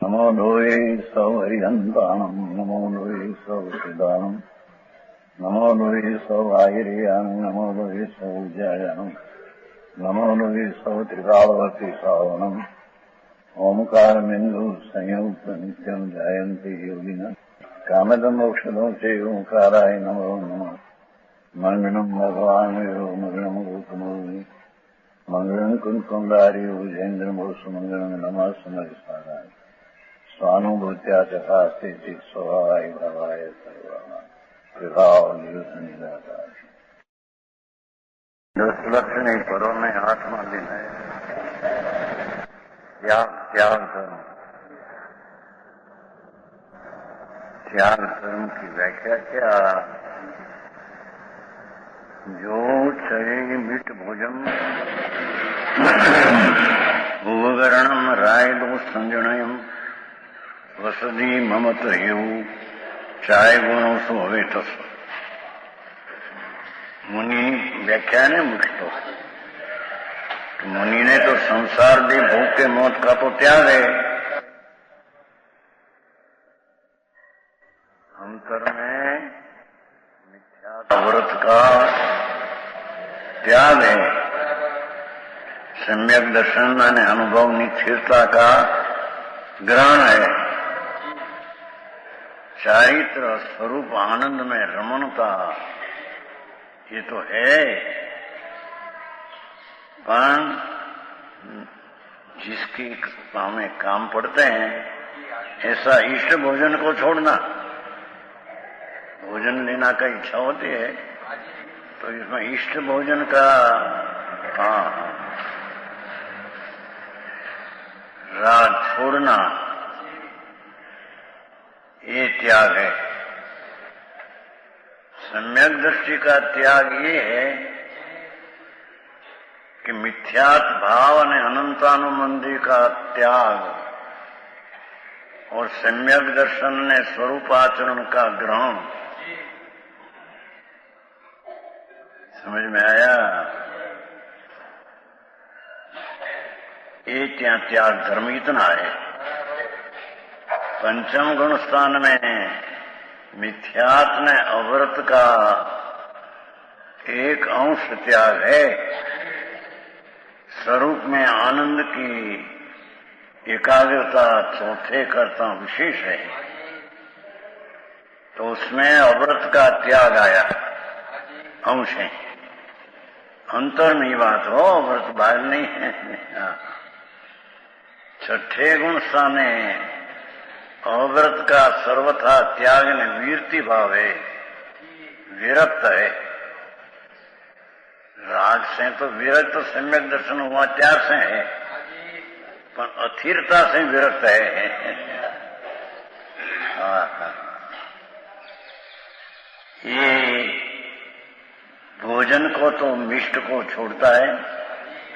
नमो लोये सौहरिहन्ताणम् नमो लोये सौहृदानम् नमो लोये सौभागिर्यानम् नमो लोये सौज्यायानम् नमो लोये सौत्रिकालवर्ति सावनम् ओंकारमिन्दु संयुक्त नित्यम् जायन्ति योगिनः कामदम् मोक्षदम् च ओंकाराय नमो नमः मंगलम् भगवान् मंगलम् गौतमोनि मंगलम् कुंकुंडारि उजेन्द्रमोसु मंगलम् नमः समरिसाराय स्वानुभूत्या चकास्ते स्वभावाय भावाय सर्वाः विभावनिदाता दुष्लक्षणी परों में आत्मा दिन है त्याग धर्म। त्याग धर्म की व्याख्या क्या? जो चये मिट भोजन उपकरणम रायदो संजनयम वसदी ममत हेऊ चाय गुणों सो हवे तस। मुनि व्याख्या ने मुझको तो मुनि ने तो संसार दे भूख के मौत का तो त्याग है, अंतर में मिथ्या व्रत का त्याग है, सम्यक दर्शन और अनुभव निश्चितता का ग्रहण है, चारित्र स्वरूप आनंद में रमणता ये तो है। पर जिसकी हमें काम पड़ते हैं ऐसा इष्ट भोजन को छोड़ना, भोजन लेना का इच्छा होती है तो इसमें इष्ट भोजन का राग छोड़ना ये त्याग है। सम्यक दृष्टि का त्याग ये है कि मिथ्यात भाव ने अनंतानुबंधी का त्याग और सम्यक दर्शन ने स्वरूपाचरण का ग्रहण। समझ में आया? ये क्या त्याग धर्म इतना है। पंचम गुण स्थान में मिथ्यात ने अव्रत का एक अंश त्याग है, स्वरूप में आनंद की एकाग्रता चौथे कर्ता विशेष है, तो उसमें अव्रत का त्याग आया, अंश है। अंतर नहीं बात हो, अव्रत बाहर नहीं है। छठे गुण स्थाने अव्रत का सर्वथा त्याग ने वीरति भाव है, विरक्त है। राग से तो विरक्त सम्यक दर्शन हुआ त्याग से है, पर अथिरता से विरक्त है। ये भोजन को तो मिष्ट को छोड़ता है।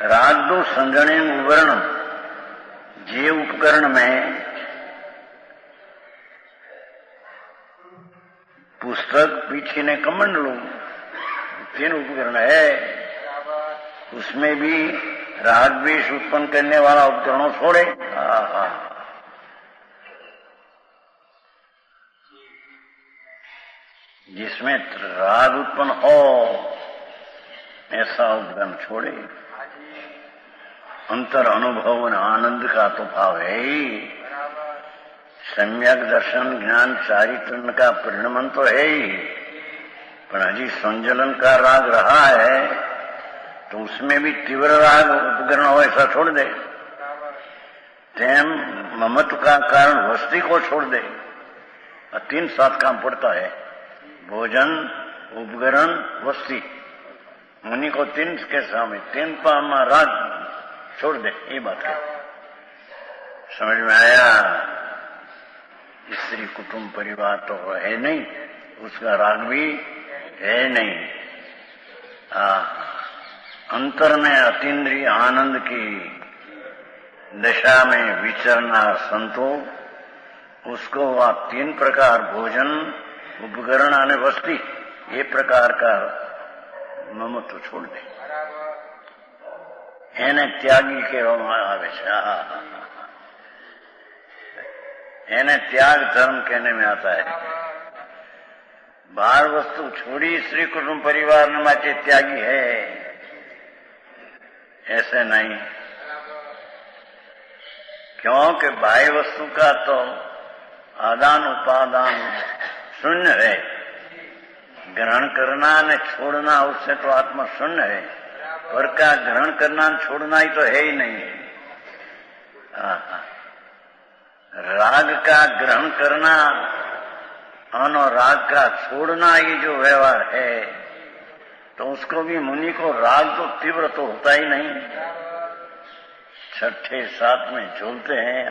राग दो संजने उपकरण, जे उपकरण में पुस्तक पीछे ने कमंडलू तीन उपकरण है, उसमें भी राग द्वेष उत्पन्न करने वाला उपकरणों छोड़े। जिसमें राग उत्पन्न हो ऐसा उपकरण छोड़े। अंतर अनुभव और आनंद का तो भाव है ही। सम्यक दर्शन ज्ञान चारित्र का परिणमन तो है ही, पर अजी संजलन का राग रहा है तो उसमें भी तीव्र राग उपकरण हो ऐसा छोड़ दे। तेम ममत्व का कारण वस्ती को छोड़ दे। और तीन साथ काम पड़ता है, भोजन उपकरण वस्ती। मुनि को तीन के सामने तीन पामा राग छोड़ दे, ये बात है। समझ में आया? स्त्री कुटुंब परिवार तो है नहीं, उसका राग भी है नहीं। अंतर में अतीन्द्रिय आनंद की दशा में विचरना संतो, उसको वह तीन प्रकार भोजन उपकरण आने वस्ती ये प्रकार का ममत्व छोड़ दे। એને ત્યાગી કહેવામાં આવે છે। इन्हें त्याग धर्म कहने में आता है। बाहर वस्तु छोड़ी श्री कुटुंब परिवार न माटे त्यागी है, ऐसे नहीं। क्योंकि बाह्य वस्तु का तो आदान उपादान शून्य है, ग्रहण करना न छोड़ना उससे तो आत्मा शून्य है, पर का ग्रहण करना न छोड़ना ही तो है ही नहीं। राग का ग्रहण करना और राग का छोड़ना ये जो व्यवहार है, तो उसको भी मुनि को राग तो तीव्र तो होता ही नहीं, छठे साथ में झूलते हैं।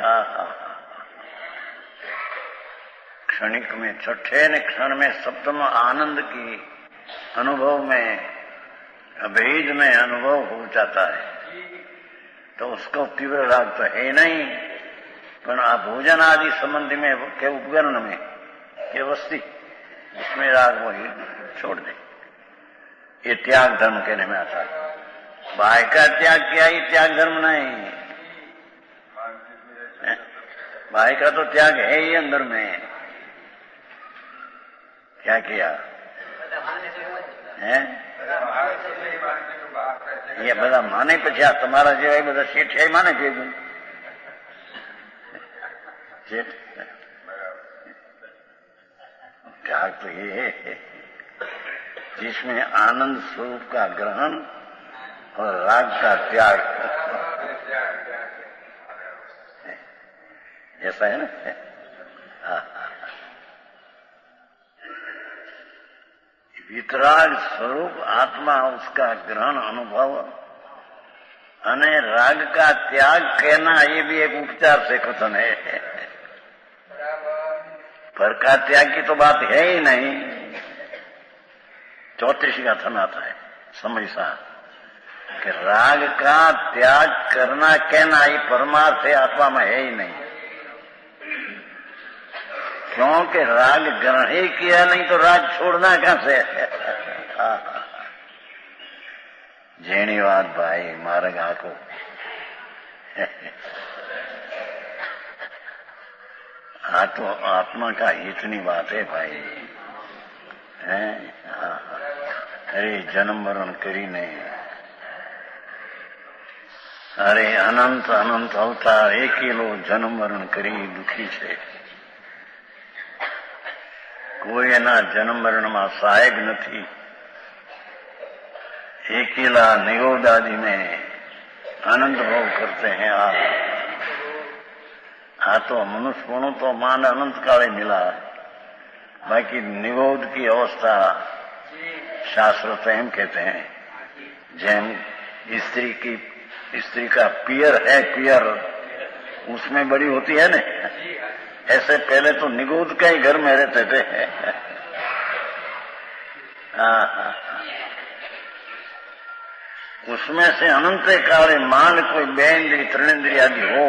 क्षणिक में छठे ने क्षण में सप्तम आनंद की अनुभव में अभेद में अनुभव हो जाता है, तो उसको तीव्र राग तो है नहीं। पर भोजन आदि संबंधी में के उपकरण में के वस्ती उसमें राग वही छोड़ दे, ये त्याग धर्म कहने में आता है। बाह्य का त्याग किया ही त्याग धर्म नहीं, बाह्य का तो त्याग है ही अंदर में। क्या किया है ये बदा माने પછી આ તમારા જેવા એ બધા શેઠ છે માને છે શેઠ त्याग तो ये है जिसमें आनंद स्वरूप का ग्रहण और राग का त्याग, ऐसा है ना। वितराग स्वरूप आत्मा उसका ग्रहण अनुभव अने राग का त्याग कहना ये भी एक उपचार से कथन है, पर का त्याग की तो बात है ही नहीं। 34 का कथन आता है समय सा कि राग का त्याग करना कहना ये परमार्थ है, आत्मा में है ही नहीं। क्योंकि राग ग्रहण ही किया नहीं तो राग छोड़ना कहां से। जेनी बात भाई मार्ग आको हाँ तो आत्मा का इतनी बात है भाई है। अरे जन्म मरण करी नहीं, अरे अनंत अनंत अवतार एकेलो जन्म मरण करी दुखी छे, कोई एना जन्म मरण में सहायक नहीं। एकेला निगोद आदि में आनंद भोग करते हैं। तो मनुष्य तो मान अनंत काले मिला, बाकी निगोद की अवस्था शास्त्र तो एम कहते हैं, जैन स्त्री का पियर है, पियर उसमें बड़ी होती है ना, ऐसे पहले तो निगोद के ही घर में रहते थे। उसमें से अनंत काले मान कोई बेंद्री तृणेन्द्री आदि हो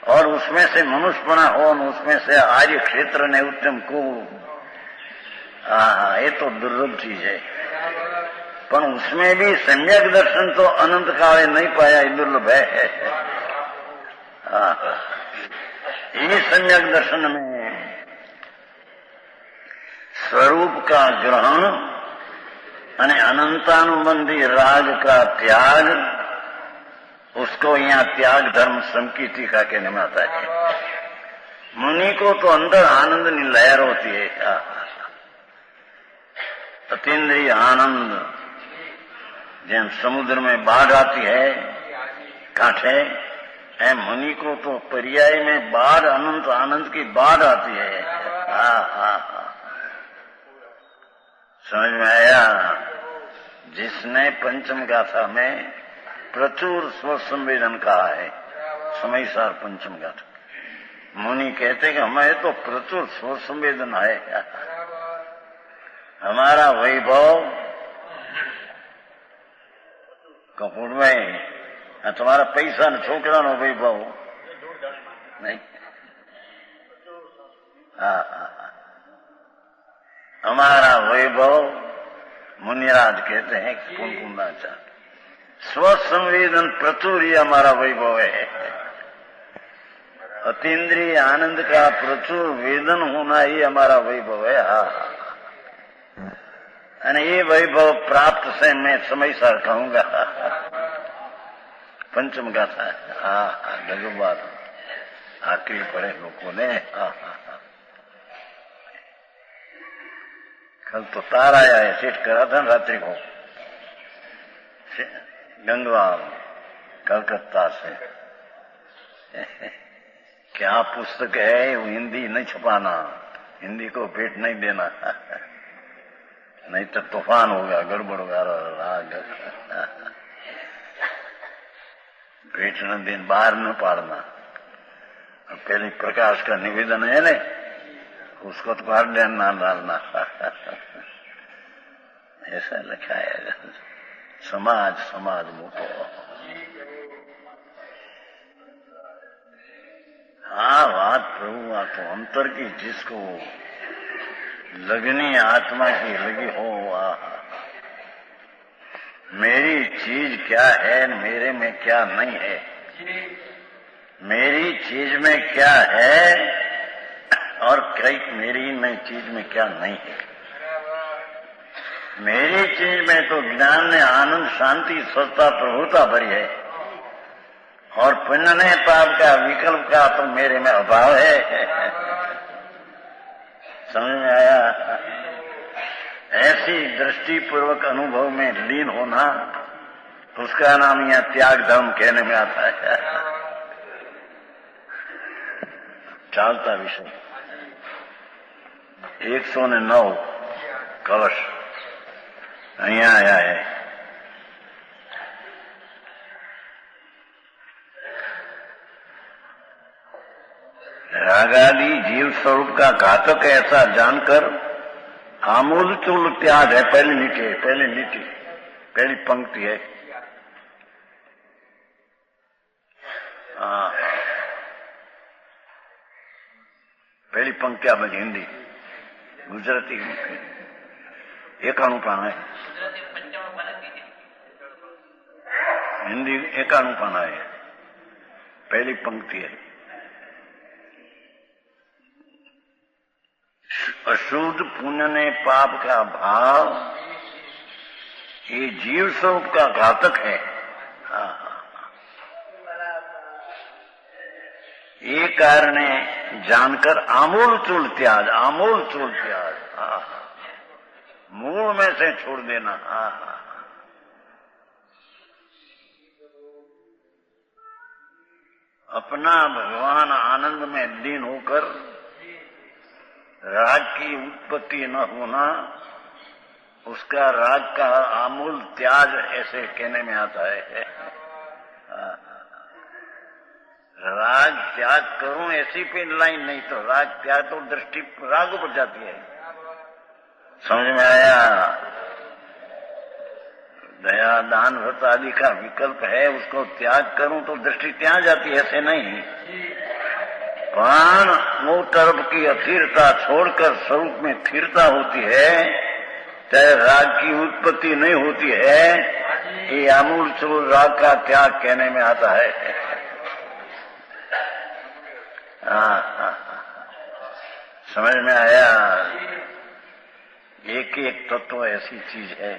और उसमें से मनुष्यपना हो, उसमें से आर्य क्षेत्र ने उत्तम को, ये तो दुर्लभ चीज है। पर उसमें भी सम्यक दर्शन तो अनंत काले नहीं पाया, ये दुर्लभ है। ये सम्यक दर्शन में स्वरूप का ग्रहण અને अनंतानुबंधी राग का त्याग, उसको यहाँ त्याग धर्म समकी टीका कहने में आता है। मुनि को तो अंदर आनंद की लहर होती है, अतीन्द्रिय आनंद, जैसे समुद्र में बाढ़ आती है कांठे, मुनि को तो पर्याय में बाढ़, अनंत आनंद की बाढ़ आती है। समझ में आया? जिसने पंचम गाथा में प्रचुर स्व संवेदन कहा है, समयसार पंचम गाथा। मुनि कहते कि हमें तो प्रचुर स्व संवेदन है, हमारा वैभव कपूर में तुम्हारा पैसा न छोकरा नो वैभव नहीं। हमारा वैभव मुनिराज कहते हैं कुमकुमाचार्य, स्व संवेदन प्रचुर ही हमारा वैभव है। अतीन्द्रिय आनंद का प्रचुर वेदन होना ही हमारा वैभव है। અને એ વૈભવ પ્રાપ્ત છે મેં સમયસર કહુંગા। पंचम गाथा गजब बात आखिरी पड़े लोगों ने। कल तो तार आया है, सेट करा था रात्रि को गंगवार कलकत्ता से। क्या पुस्तक है वो, हिंदी नहीं छपाना, हिंदी को भेंट नहीं देना, नहीं तो तूफान होगा, गड़बड़ होगा। भेंट न दिन बाहर न पाड़ना। पहले प्रकाश का निवेदन है न, उसको तो बाहर लेना डालना। ऐसा लिखा है। समाज समाज मुको। हाँ बात प्रभु आ तो अंतर की, जिसको लगनी आत्मा की लगी हो, मेरी चीज क्या है, मेरे में क्या नहीं है, मेरी चीज में क्या है और कई मेरी में चीज में क्या नहीं है। मेरी चीज में तो ज्ञान ने आनंद शांति स्वच्छता प्रभुता भरी है, और पुण्य ने पाप का विकल्प का तो मेरे में अभाव है। समझ में आया? ऐसी दृष्टि पूर्वक अनुभव में लीन होना, उसका नाम यह त्याग धर्म कहने में आता है। चालता विषय 109 कलश અહીંયા आया है। रागादि जीव स्वरूप का घातक ऐसा जानकर आमूल चूल त्याग है। पहली नीति है, पहली नीति, पहली पंक्ति है। पहली पंक्ति आप हिंदी गुजराती एकाणु पान है, हिंदी एकाणु पाना है। पहली पंक्ति है, अशुद्ध पुण्य ने पाप का भाव ये जीव स्वरूप का घातक है। ये कारण जानकर आमूल चूल त्याग, आमूल चूल त्याग, मूल में से छोड़ देना। अपना भगवान आनंद में लीन होकर राग की उत्पत्ति न होना, उसका राग का आमूल त्याग ऐसे कहने में आता है। राग त्याग करूं ऐसी कोई लाइन नहीं, तो राग त्याग तो दृष्टि राग ऊपर जाती है। समझ में आया? दया दान व्रत आदि का विकल्प है, उसको त्याग करूं तो दृष्टि त्याग जाती है, ऐसे नहीं। प्राण मुंह तरफ की अस्थिरता छोड़कर स्वरूप में स्थिरता होती है, चाहे राग की उत्पत्ति नहीं होती है। ये आमूल चूल राग का त्याग कहने में आता है। समझ में आया? एक एक तत्व ऐसी चीज है,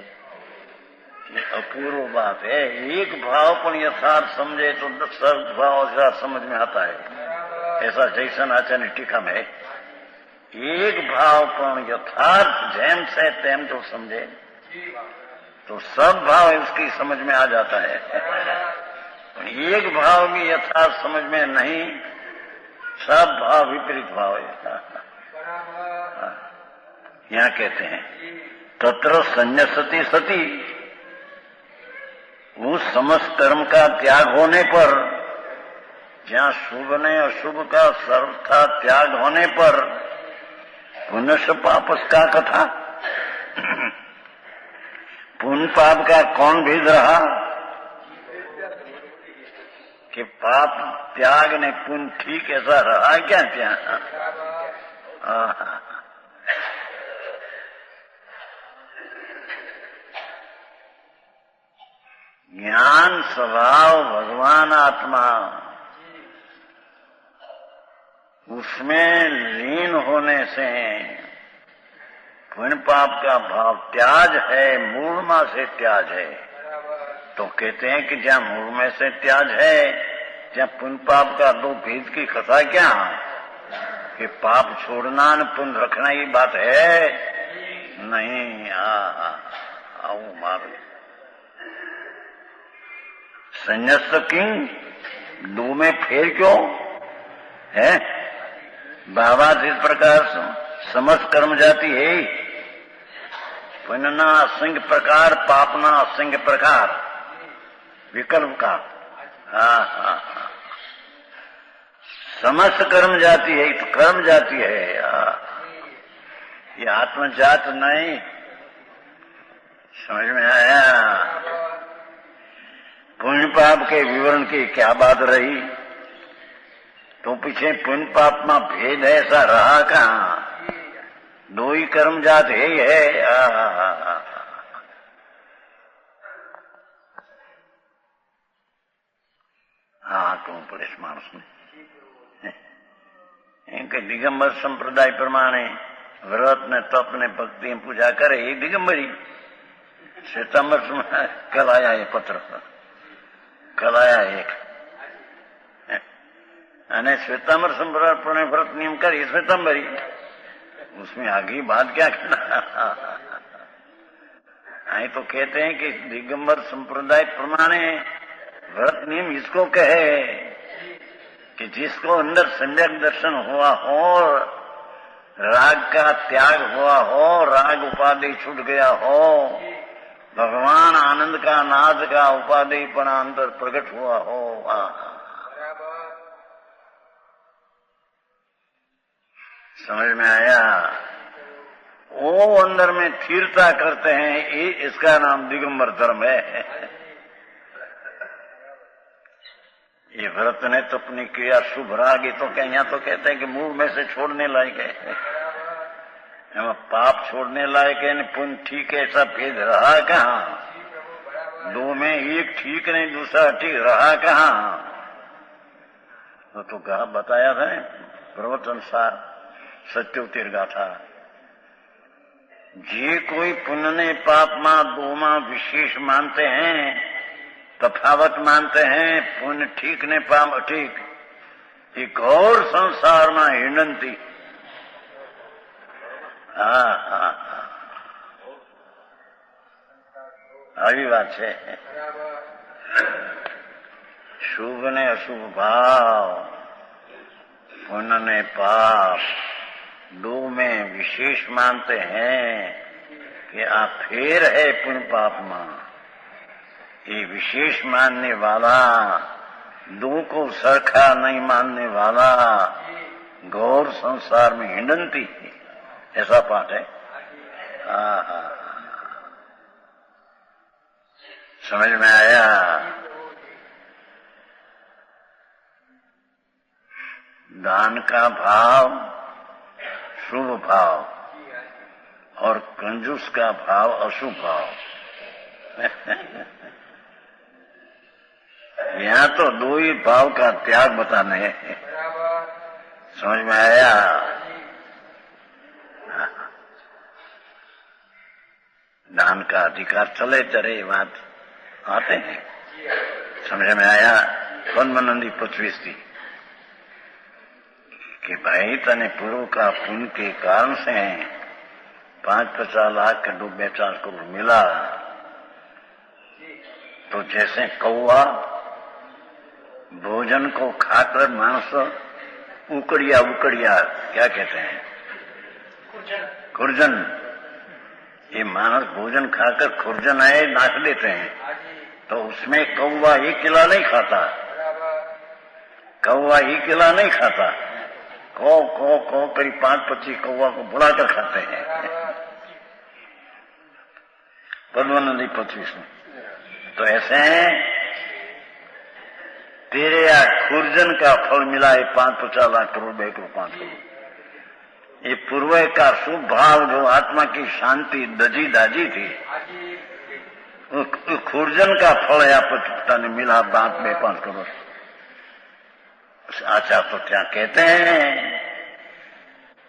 ये अपूर्व बात है। एक भाव पर यथार्थ समझे तो 10 भाव समझ में आता है। ऐसा जैसन आचार्य टीका में, एक भाव पर यथार्थ जैम से तैम जो समझे तो सब भाव उसकी समझ में आ जाता है। एक भाव भी यथार्थ समझ में नहीं, सब भाव विपरीत भाव है। यहाँ कहते हैं तत्र संन्यसति सती, उस समस्त कर्म का त्याग होने पर, जहाँ शुभ ने अशुभ का सर्वथा त्याग होने पर, पुण्य पापस का कथा, पुण्य पाप का कौन भेद रहा कि पाप त्याग ने पुण्य ठीक ऐसा रहा क्या? क्या ज्ञान स्वभाव भगवान आत्मा उसमें लीन होने से पुण्य पाप का भाव त्याज है, मूल में से त्याज है। तो कहते हैं कि जहाँ मूल में से त्याज है, जहाँ पुण्य पाप का दो भेद की कथा क्या कि पाप छोड़ना न पुण्य रखना ये बात है नहीं। आओ मारो संन्यास किंग दो में फेर क्यों है? बाबा जिस प्रकार समस्त कर्म जाती है, पुण्य ना असंख्य प्रकार, पाप ना असंख्य प्रकार, विकल्प का समस्त कर्म जाती है तो कर्म जाती है। ये आत्मजात नहीं। समझ में आया? पुण्य पाप के विवरण की क्या बात रही? तो पीछे पुण्य पाप में भेद ऐसा रहा कहाँ? दो ही कर्म जात है। तो पड़े मानस ने इनके दिगंबर संप्रदाय प्रमाणे व्रत ने तप ने भक्ति पूजा करे ये दिगंबरी। श्वेतांबर कल आया ये पत्र, कल आया एक अने श्वेतांबर संप्रदाय व्रत नियम करी श्वेतांबरी, उसमें आगे बात क्या करना? आई तो कहते हैं कि दिगंबर संप्रदाय प्रमाणे व्रत नियम इसको कहे कि जिसको अंदर सम्यक दर्शन हुआ हो, राग का त्याग हुआ हो, राग उपाधि छूट गया हो, भगवान आनंद का नाद का उपाधि पण अंदर प्रकट हुआ हो। समझ में आया? वो अंदर में स्थिरता करते हैं, ये इसका नाम दिगंबर धर्म है। ये व्रत ने तो अपनी क्रिया शुभ रागी तो यहाँ तो कहते हैं कि मूल में से छोड़ने लायक है, पाप छोड़ने लायक है, पुण्य ठीक है, ऐसा भेद रहा कहाँ? दो में एक ठीक नहीं दूसरा ठीक रहा कहाँ? तो कहा बताया था पर्वत अनुसार सत्योतिर गाथा। जे कोई पुण्य ने पाप मां दो मां विशेष मानते हैं, तफावत मानते हैं, पुण्य ठीक ने पाप ठीक, एक और संसार में हिंडती। આવી વાત છે। શુભ ને અશુભ ભાવ, पुण्य ने पाप दो में विशेष मानते हैं कि आप फेर है पुण्य पाप में। ये विशेष मानने वाला, दो को सरखा नहीं मानने वाला गौर संसार में हिंडती, ऐसा पाठ है। समझ में आया? दान का भाव शुभ भाव और कंजूस का भाव अशुभ भाव। यहाँ तो दो ही भाव का त्याग बताने हैं। समझ में आया? दान का अधिकार चले चले बात आते हैं। समझ में आया? पद्मानंदी 25 थी कि भाई तने पूर्व का पुण्य के कारण से 5-50 लाख के 2-4 करोड़ मिला, तो जैसे कौआ भोजन को खाकर मांस उकड़िया क्या कहते हैं, खुरजन, ये मानस भोजन खाकर खुरजन आए नाक देते हैं, तो उसमें कौवा ही किला नहीं खाता, कौवा ही किला नहीं खाता, को करीब 5-25 कौवा को बुलाकर खाते हैं। पद्मानंदी 25 में तो ऐसे तेरे या खुरजन का फल मिला है 5-50 लाख करोड़ 2 करोड़ 5 करोड़। ये पूर्व का शुभ भाव जो आत्मा की शांति दजी दाजी थी, खुरजन का फल या पता ने मिला 2-5 करोड़। आचार तो क्या कहते हैं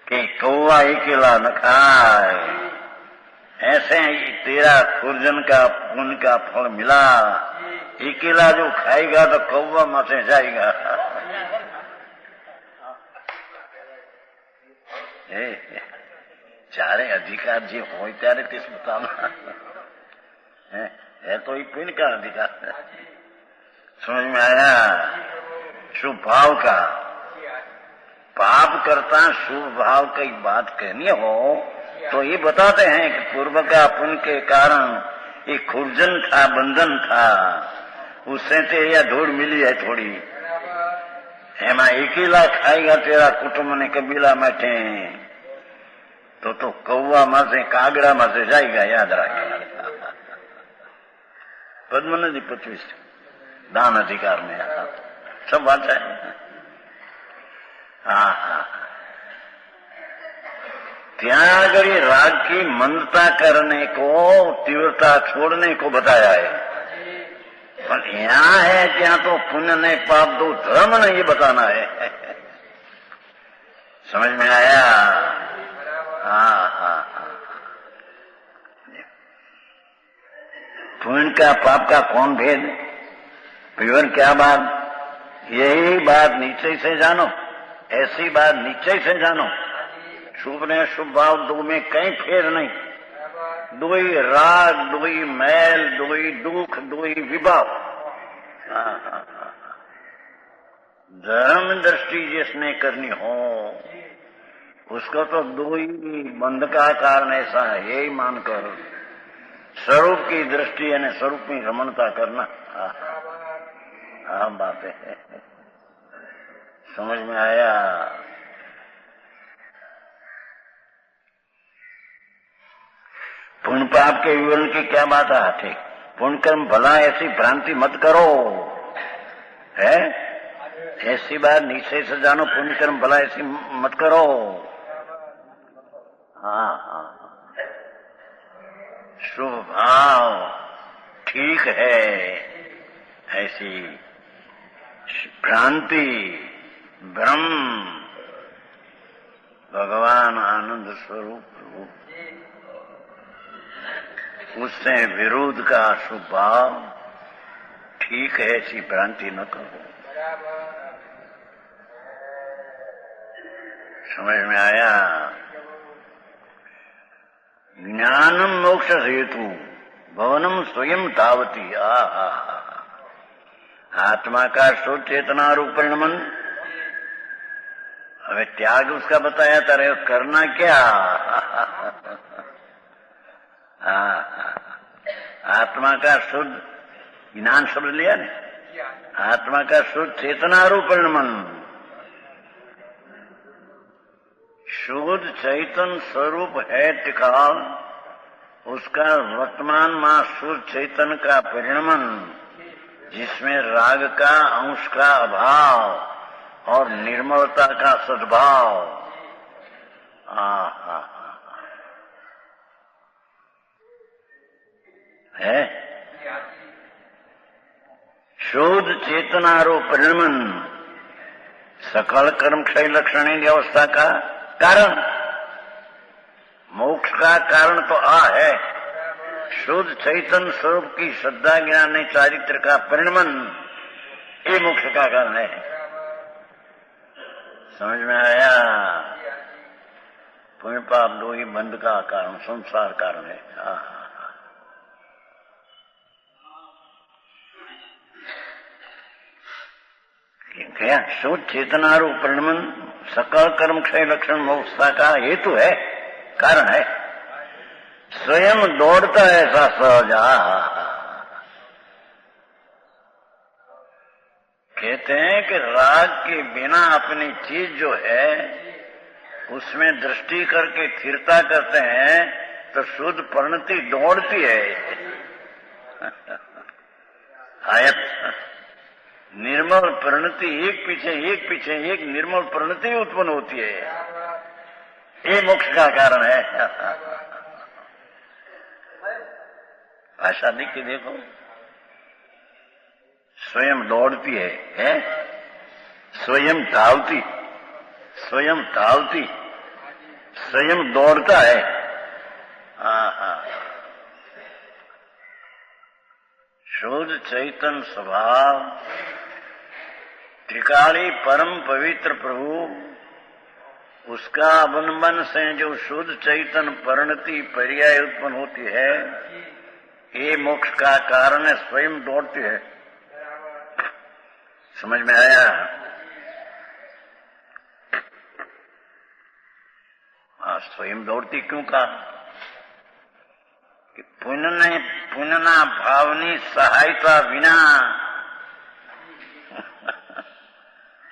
कि कौवा अकेला न खाए, ऐसे ही तेरा खुर्जन का पुण्य का फल मिला। अकेला जो खाएगा तो कौवा मसे जाएगा। चारे अधिकार जो हो त्यारे तीस बताना है तो एक पुण्य का अधिकार है। समझ में आया? शुभ भाव का, पाप करता शुभ भाव की बात कहनी हो तो ये बताते हैं कि पूर्व का पुण्य के कारण ये खुर्जन था, बंधन था, उससे तो यह धूड़ मिली है थोड़ी। एमा अकेला खाएगा तेरा कुटुंब ने कबीला बैठे तो कौवा में से कागड़ा में से जाएगा, याद रखेगा। पद्म नदी 25 दान अधिकार में सब बात है। हाँ, त्याग राग की मंदता करने को, तीव्रता छोड़ने को बताया है। पर यहाँ है क्या तो पुण्य नहीं पाप दो धर्म नहीं बताना है। समझ में आया? हाँ। पुण्य का पाप का कौन भेद? विवरण क्या बात? यही बात नीचे से जानो, ऐसी बात नीचे से जानो। शुभ ने शुभ भाव दो में कहीं फेर नहीं। दो ही राग, दो ही मैल, दो ही दुख, दो ही विभाव। धर्म दृष्टि जिसने करनी हो उसको तो दो ही बंध का कारण ऐसा है, यही मानकर स्वरूप की दृष्टि यानी स्वरूप में रमणता करना। हाँ बातें है, समझ में आया? पुण्य पाप के विवरण की क्या बात है? पुण्य कर्म भला ऐसी भ्रांति मत करो, है ऐसी बात नीचे से जानो। पुण्य कर्म भला ऐसी मत करो। हाँ, शुभ भाव ठीक है, ऐसी भ्रांति भ्रम भगवान आनंद स्वरूप उससे विरोध का शुभ भाव ठीक है, ऐसी भ्रांति न करो। समझ में आया? ज्ञानम मोक्ष हेतु भवनम स्वयं तावती। आत्मा का शुद्ध चेतना रूप परिणमन। अबे त्याग उसका बताया था, रहे करना क्या? आत्मा का शुद्ध ज्ञान शब्द लिया ने, आत्मा का शुद्ध चेतना रूप परिणमन। शुद्ध चैतन स्वरूप है टिकाव, उसका वर्तमान मां शुद्ध चैतन का परिणमन, जिसमें राग का अंश का अभाव और निर्मलता का सद्भाव। है शुद्ध चेतनारूप परिणमन सकल कर्म क्षय लक्षण अवस्था का कारण। मोक्ष का कारण तो है शुद्ध चैतन स्वरूप की श्रद्धा ज्ञान चारित्र का परिणमन, ये मोक्ष का कारण है। समझ में आया? पुण्य पाप दो ही बंध का कारण, संसार कारण है। क्या शुद्ध चेतनारूप परिणमन सकल कर्म क्षय लक्षण मोक्ष का हेतु है, कारण है। स्वयं दौड़ता है ऐसा सहज। कहते हैं कि राग के बिना अपनी चीज जो है उसमें दृष्टि करके स्थिरता करते हैं तो शुद्ध परिणति दौड़ती है। आयत निर्मल परिणति एक पीछे एक निर्मल परिणति उत्पन्न होती है, ये मोक्ष का कारण है। भाषा देखिए, देखो स्वयं दौड़ती है? स्वयं धावती स्वयं दौड़ता है। शुद्ध चैतन्य स्वभाव त्रिकाली परम पवित्र प्रभु, उसका अवलंबन से जो शुद्ध चैतन्य परिणति पर्याय उत्पन्न होती है, ये मोक्ष का कारण है, स्वयं दौड़ती है। समझ में आया? स्वयं दौड़ती क्यों कहा? कि पुनना भावनी सहायता बिना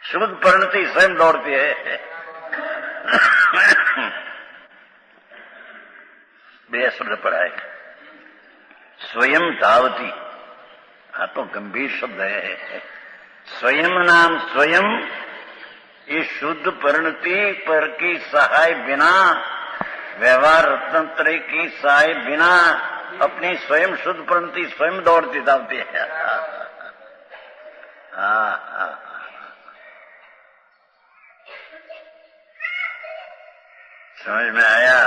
शुद्ध परिणति स्वयं दौड़ती है। बेशब्द पढ़ाए स्वयं धावती, तो गंभीर शब्द है। स्वयं नाम स्वयं, इस शुद्ध परिणति पर की सहाय बिना, व्यवहार रत्नत्रय की सहाय बिना अपनी स्वयं शुद्ध परिणति स्वयं दौड़ती धावती है। समझ में आया?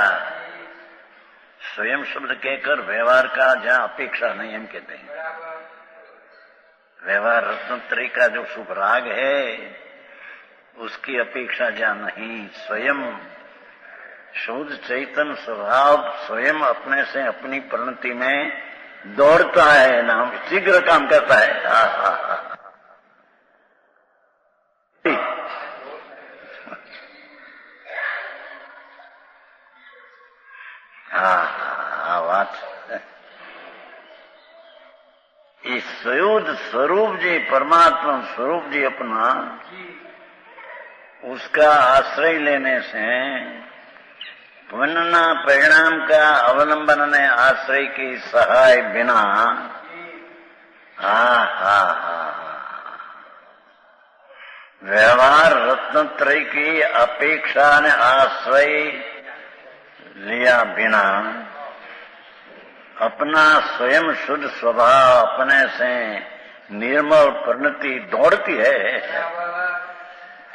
स्वयं शब्द कहकर व्यवहार का जहां अपेक्षा नहीं, हम कहते हैं व्यवहार रत्नत्रय का जो शुभ राग है उसकी अपेक्षा जहां नहीं, स्वयं शुद्ध चैतन्य स्वभाव स्वयं अपने से अपनी परिणति में दौड़ता है, नाम शीघ्र काम करता है। बात इस स्वयुद्ध स्वरूप जी, परमात्मा स्वरूप जी अपना, उसका आश्रय लेने से पुनः परिणाम का अवलंबन ने आश्रय की सहाय बिना व्यवहार रत्नत्रय की अपेक्षा ने आश्रय लिया बिना अपना स्वयं शुद्ध स्वभाव अपने से निर्मल परिणति दौड़ती है।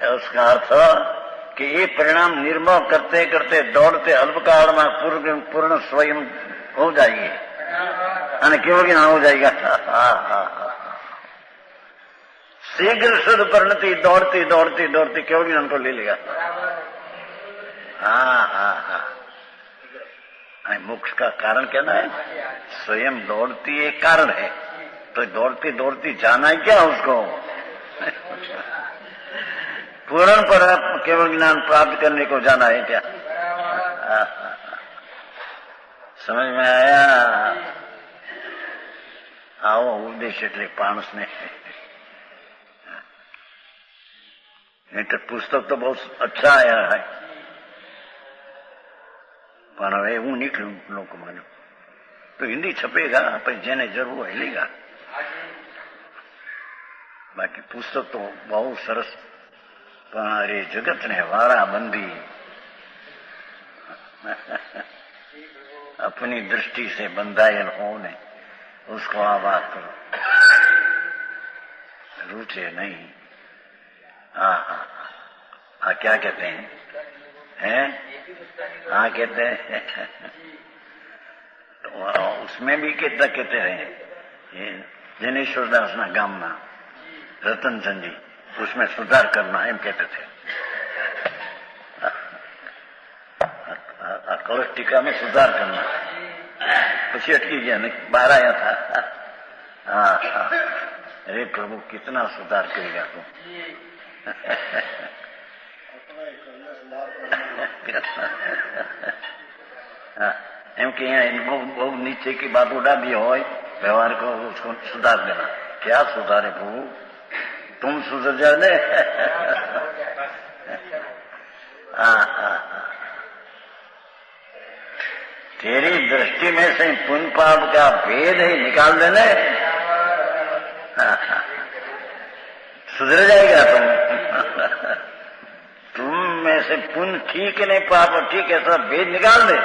उसका अर्थ कि ये परिणाम निर्मल करते करते दौड़ते अल्पकाल में पूर्ण स्वयं हो जाएगी, क्योंकि ना हो जाएगा। शीघ्र शुद्ध परिणति दौड़ती दौड़ती दौड़ती क्योंकि उनको ले लेगा। मोक्ष का कारण क्या है? स्वयं दौड़ती एक कारण है, तो दौड़ती दौड़ती जाना है क्या उसको? पूर्ण पर केवल ज्ञान प्राप्त करने को जाना है क्या? समझ में आया? आओ उपदेश એટલે પાણસ ને पुस्तक तो बहुत अच्छा आया है, પણ હવે હું નીકળું લોકો માનો તો હિન્દી છપેગા, પછી જેને જરૂર હોય લેગા, બાકી પુસ્તક તો બહુ સરસ, પણ અરે જગતને વારાબંदी अपनी दृष्टि से बंधायल हो ने उसको आबाद करो, रुचे नहीं। क्या कहते हैं? कहते हैं तो उसमें भी कितना कहते हैं, जनेश्वरदास ना गाम ना रतनचंद जी, उसमें सुधार करना एम कहते थे। कलश टीका में सुधार करना, પછી अटकी गया, बाहर आया था। अरे प्रभु कितना सुधार करेगा तू। एम कि यहाँ बहुत नीचे की बात उड़ा दी हो, व्यवहार को उसको सुधार देना। क्या सुधारे प्रभु, तुम सुधर जाने। तेरी दृष्टि में से पुण्य पाप का भेद ही निकाल देने, सुधर जाएगा तुम। तुम में से पुण्य ठीक है नहीं, पाप ठीक है, सब भेद निकाल दे।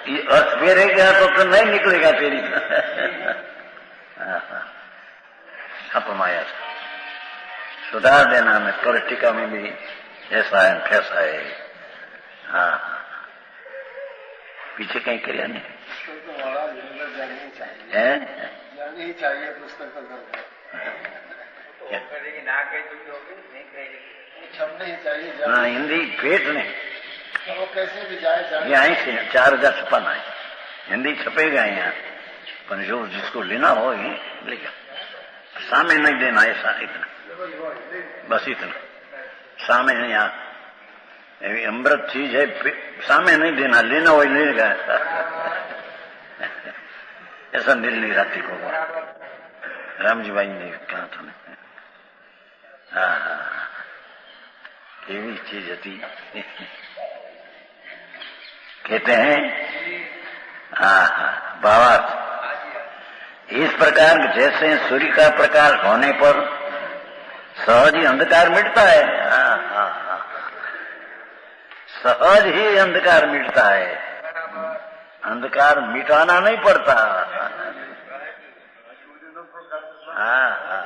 ये अर्थ फेरेगा तो नहीं निकलेगा तेरी। अपमाया सुधार देना में, कलश टीका में भी ऐसा है कैसा है। हाँ, पीछे कहीं करिया नहीं है, जानी चाहिए पुस्तक तो छपने ही चाहिए। ना हिंदी पेट नहीं, वो कैसे भी जाए ये आई से 4000 छपाना है, हिंदी छपेगा यहाँ, पर जो जिसको लेना हो ये लेगा, सामे नहीं देना ऐसा, इतना बस इतना सामे नहीं। यहाँ अमृत चीज है, सामे नहीं देना, लेना वही लेगा ऐसा निर्णय रात्रि को हुआ। रामजी भाई ने कहा था ना, हाँ हाँ केवी चीज थी कहते हैं। हाँ हाँ भावार्थ इस प्रकार जैसे सूर्य का प्रकाश होने पर सहज ही अंधकार मिटता है। हाँ हाँ हाँ सहज ही अंधकार मिटता है, अंधकार मिटाना नहीं पड़ता। हाँ हाँ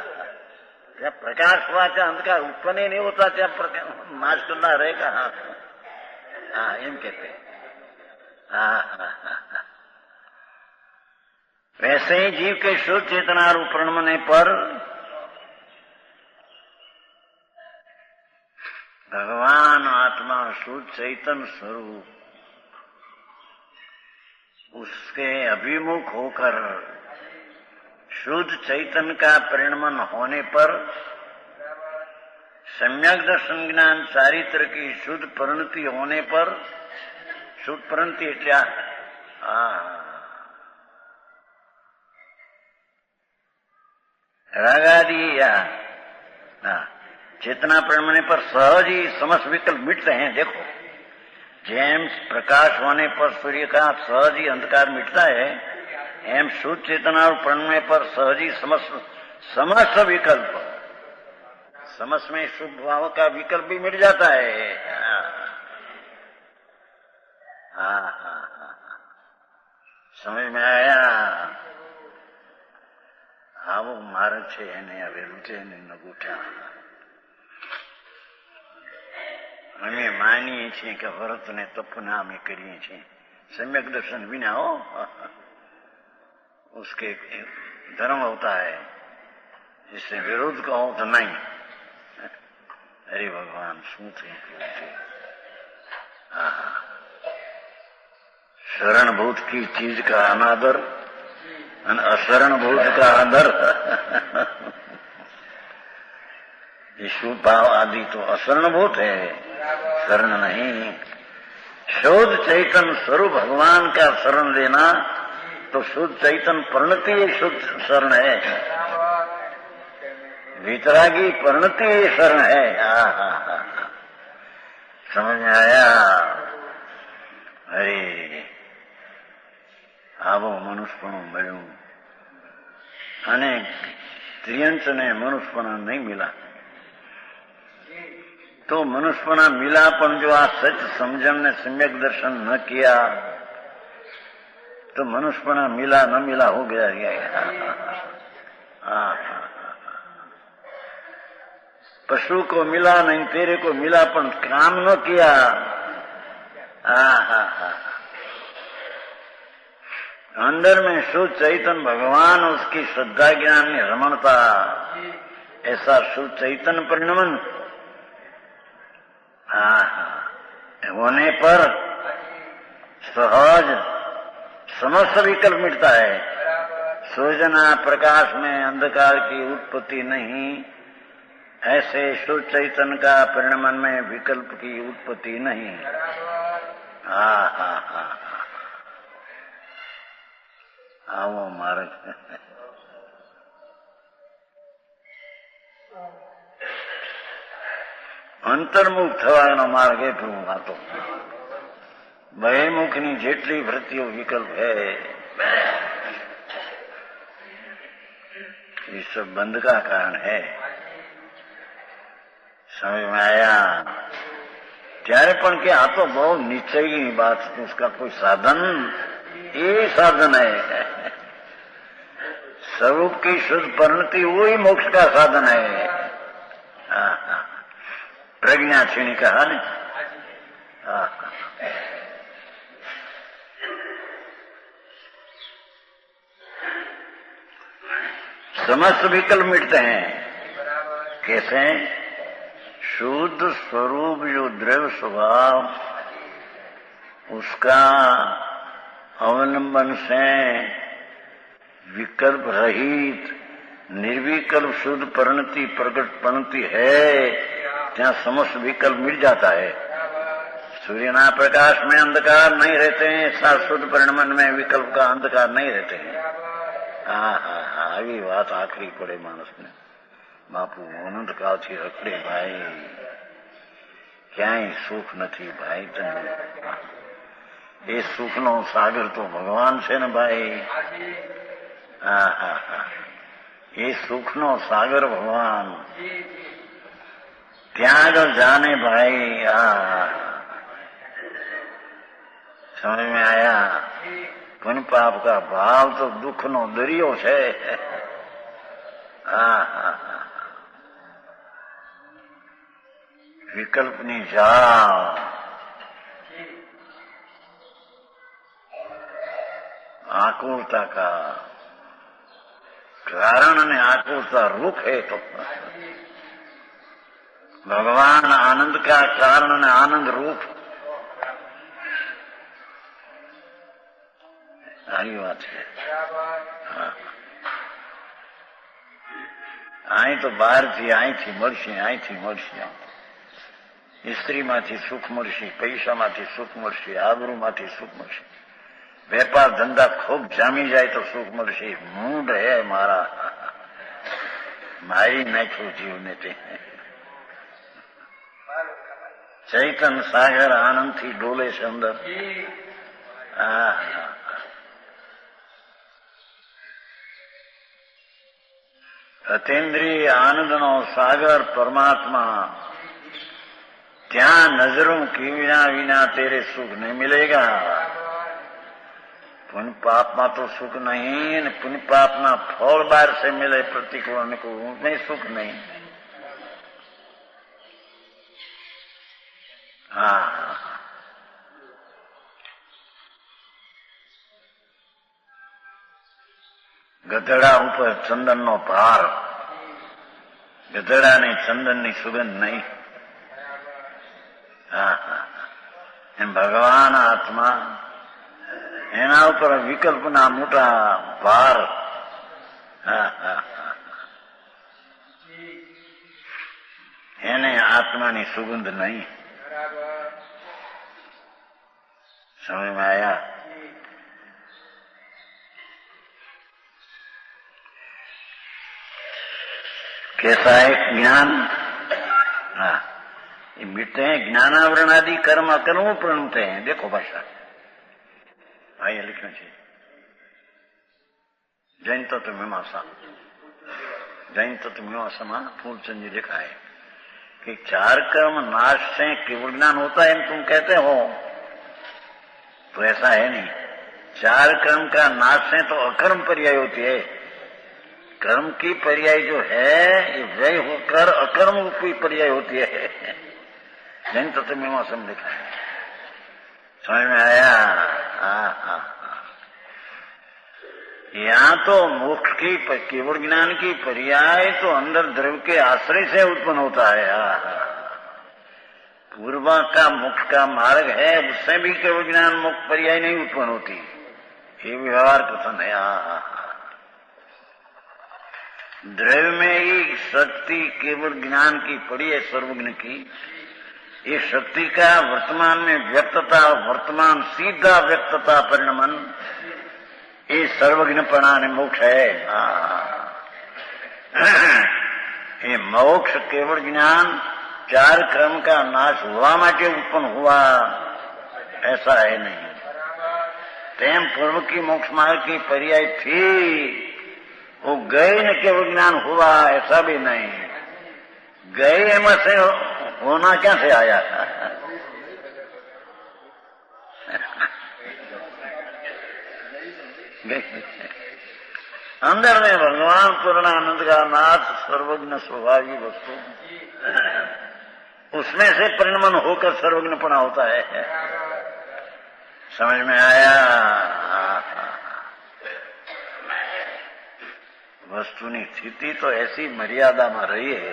जब प्रकाश हुआ चाहे अंधकार उत्पन्न ही नहीं होता, चाहे नाश करना रहेगा। हाँ हाँ एम कहते हैं। हाँ हाँ हाँ वैसे ही जीव के शुद्ध चेतना रूप प्रणमने पर भगवान आत्मा शुद्ध चैतन्य स्वरूप उसके अभिमुख होकर शुद्ध चैतन्य का परिणमन होने पर सम्यक दर्शन ज्ञान चारित्र की शुद्ध परिणति होने पर, शुद्ध परिणति क्या रागादि या चेतना परिणमने पर सहज ही समस्त विकल्प मिटते हैं। देखो जेम प्रकाश होने पर सूर्य का सहज ही अंधकार मिटता है, एम शुद्ध चेतना और प्रणमय पर सहज ही समस्त विकल्प, समस्त में शुभ भाव का विकल्प भी मिट जाता है। हाँ हाँ हाँ समझ में आया। આવો માર્ગ છે એને આવેલું છે ને નગુઠા અમે માનીએ છીએ કે વ્રત ને તપના અમે કરીએ છીએ, सम्यक दर्शन बिना हो उसके धर्म होता है, इससे विरोध कहो तो नहीं। अरे भगवान શું થયું? शरणभूत की चीज का अनादर, अशरण भूत का आदर। यीशु भाव आदि तो अशरण भूत है, शरण नहीं। शुद्ध चैतन स्वरूप भगवान का शरण लेना तो शुद्ध चैतन परिणति ही शुद्ध शरण है, वितरागी परिणति ही शरण है। समझ में आया? अरे આવો મનુષ્યપણું મળ્યું અને ત્રિયંશને મનુષ્યપણા નહીં મિલા तो मनुष्यपना मिला, पण जो आ सच समझन ने सम्यक दर्शन न किया तो मनुष्यपना मिला न मिला हो गया। पशु को मिला नहीं, तेरे को मिला पण काम न किया। अंदर में शुद्ध चैतन भगवान, उसकी श्रद्धा ज्ञान में रमणता, ऐसा शुद्ध चैतन परिणमन होने पर सहज समस्त विकल्प मिटता है। सूचना प्रकाश में अंधकार की उत्पत्ति नहीं, ऐसे शुद्ध चैतन्य का परिणमन में विकल्प की उत्पत्ति नहीं। આવો માર્ગ અંતર્મુખ થવાનો માર્ગ એ પ્રભુ વાતો। બહિર્મુખની જેટલી વૃત્તિઓ વિકલ્પ है ये सब बंध का कारण है। समझ में आया? ત્યારે પણ કે આ તો બહુ નિશ્ચયની बात, उसका कोई साधन, ये साधन है। स्वरूप की शुद्ध परिणति वही मोक्ष का साधन है। प्रज्ञा छीनी कहा ने। समस्त विकल्प मिटते हैं। कैसे? शुद्ध स्वरूप जो द्रव्य स्वभाव, उसका अवलंबन से विकल्प रहित निर्विकल्प शुद्ध परिणति प्रकट परिणति है, जहाँ समस्त विकल्प मिट जाता है। सूर्यना प्रकाश में अंधकार नहीं रहते हैं, ऐसा शुद्ध परिणमन में विकल्प का अंधकार नहीं रहते हैं। આવી વાત આખરી પડે માણસને। બાપુ અનંત કાળથી રખડે ભાઈ, ક્યાંય સુખ નથી ભાઈ તને। એ સુખનો સાગર તો ભગવાન છે ને ભાઈ। એ સુખનો સાગર ભગવાન, ત્યાં આગળ જાને ભાઈ। समझ में आया? पुण्य पाप का भाव तो दुख नो दरियो है। विकल्प नहीं जा आकुलता का कारण ने आकुलता रुख है तो भगवान आनंद का कारण ने आनंद रूप। सारी बात है। आई तो बहार थी आई थी मळशे, आई थी मळशे। स्त्री माथी सुख मळशे, पैसा माथी सुख मळशे, आबरू माथी सुख मळशे, वेपार धंधा खूब जामी जाए तो सुख मळशे। मूड है मारा, मारी नाख्यो जीव ने ते। चैतन सागर आनंद थी डोले से अंदर। अतीन्द्रिय आनंद नो सागर परमात्मा, ત્યાં नजरों की विना विना तेरे सुख नहीं मिलेगा। पुण्य पाप में तो सुख नहीं, पुण्य पाप ना फल बाहर से मिले प्रतिकूल अनुकूल, उनमें सुख नहीं। हाँ, गधड़ा ऊपर चंदन नो भार, गधड़ा ने चंदन नी सुगंध नहीं। भगवान आत्मा एना ऊपर विकल्प ना मोटा भार। एने आत्मा नी सुगंध नहीं। समझ में आया? कैसा है ज्ञान? ये मिटते हैं, ज्ञानावरण आदि कर्म अकर्म प्रणुते हैं। देखो भाषा आइए लिखना चाहिए। जैन तत्व मीमांसा, जैन तत्व मीमांसा में फूलचंद जी लिखा है कि 4 कर्म नाश से केवल ज्ञान होता है, तुम कहते हो तो ऐसा है नहीं। 4 कर्म का नाश से तो अकर्म पर्याय होती है। कर्म की पर्याय जो है ये व्यय होकर अकर्म की पर्याय होती है। जैन तत्व मीमांसा में लिखा है। समझ में आया? यहाँ तो मोक्ष की केवल ज्ञान की पर्याय तो अंदर द्रव्य के आश्रय से उत्पन्न होता है। पूर्व का मोक्ष का मार्ग है, उससे भी केवल ज्ञान मोक्ष पर्याय नहीं उत्पन्न होती। ये व्यवहार कथन है। द्रव्य में ही शक्ति केवल ज्ञान की पड़ी है, सर्वज्ञ की। ये शक्ति का वर्तमान में व्यक्तता, वर्तमान सीधा व्यक्तता परिणमन, ये सर्वज्ञ प्रणान मोक्ष है। ये मोक्ष केवल ज्ञान 4 कर्म का नाश हुआ माटे उत्पन्न हुआ, ऐसा है नहीं। तेम पूर्व की मोक्ष मार्ग की पर्याय थी, वो गए न केवल ज्ञान हुआ, ऐसा भी नहीं। गए में से होना क्या से आया? अंदर में भगवान पूर्णानंद का नाथ सर्वज्ञ स्वभावी वस्तु, उसमें से परिणमन होकर सर्वज्ञपना होता है। समझ में आया? वस्तुनी स्थिति तो ऐसी मर्यादा में रही है।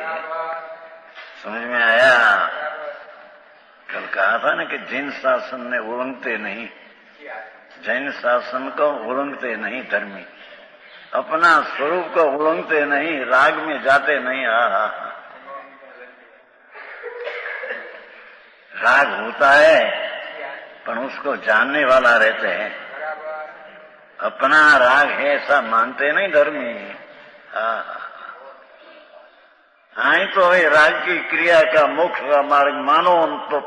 समझ में आया? कल कहा था ना कि जैन शासन ने उल्लंघते नहीं, जैन शासन को उल्लंघते नहीं धर्मी, अपना स्वरूप को उल्लंघते नहीं, राग में जाते नहीं। राग होता है पर उसको जानने वाला रहते हैं, अपना राग है ऐसा मानते नहीं धर्मी। आई तो भाई राग की क्रिया का मोक्ष का मार्ग मानो तो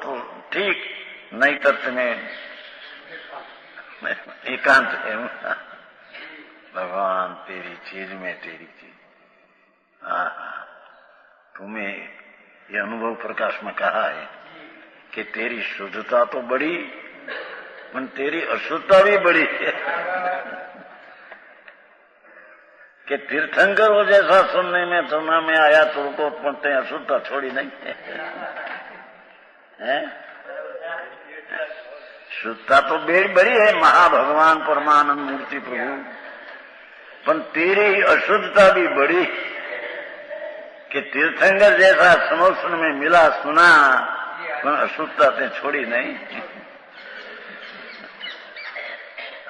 ठीक, नहीं तत्व में एकांत है। भगवान तेरी चीज में तेरी चीज। तुम्हें ये अनुभव प्रकाश में कहा है कि तेरी शुद्धता तो बड़ी, पर तेरी अशुद्धता भी बड़ी है। कि तीर्थंकर हो जैसा सुनने में आया तुमको, पढ़ते अशुद्धता छोड़ी नहीं है। शुद्धता तो बड़ी है, महाभगवान परमानंद मूर्ति प्रभु, पर तेरी अशुद्धता भी बड़ी कि तीर्थंकर जैसा समोसन में मिला सुना, पर अशुद्धता ते छोड़ी नहीं।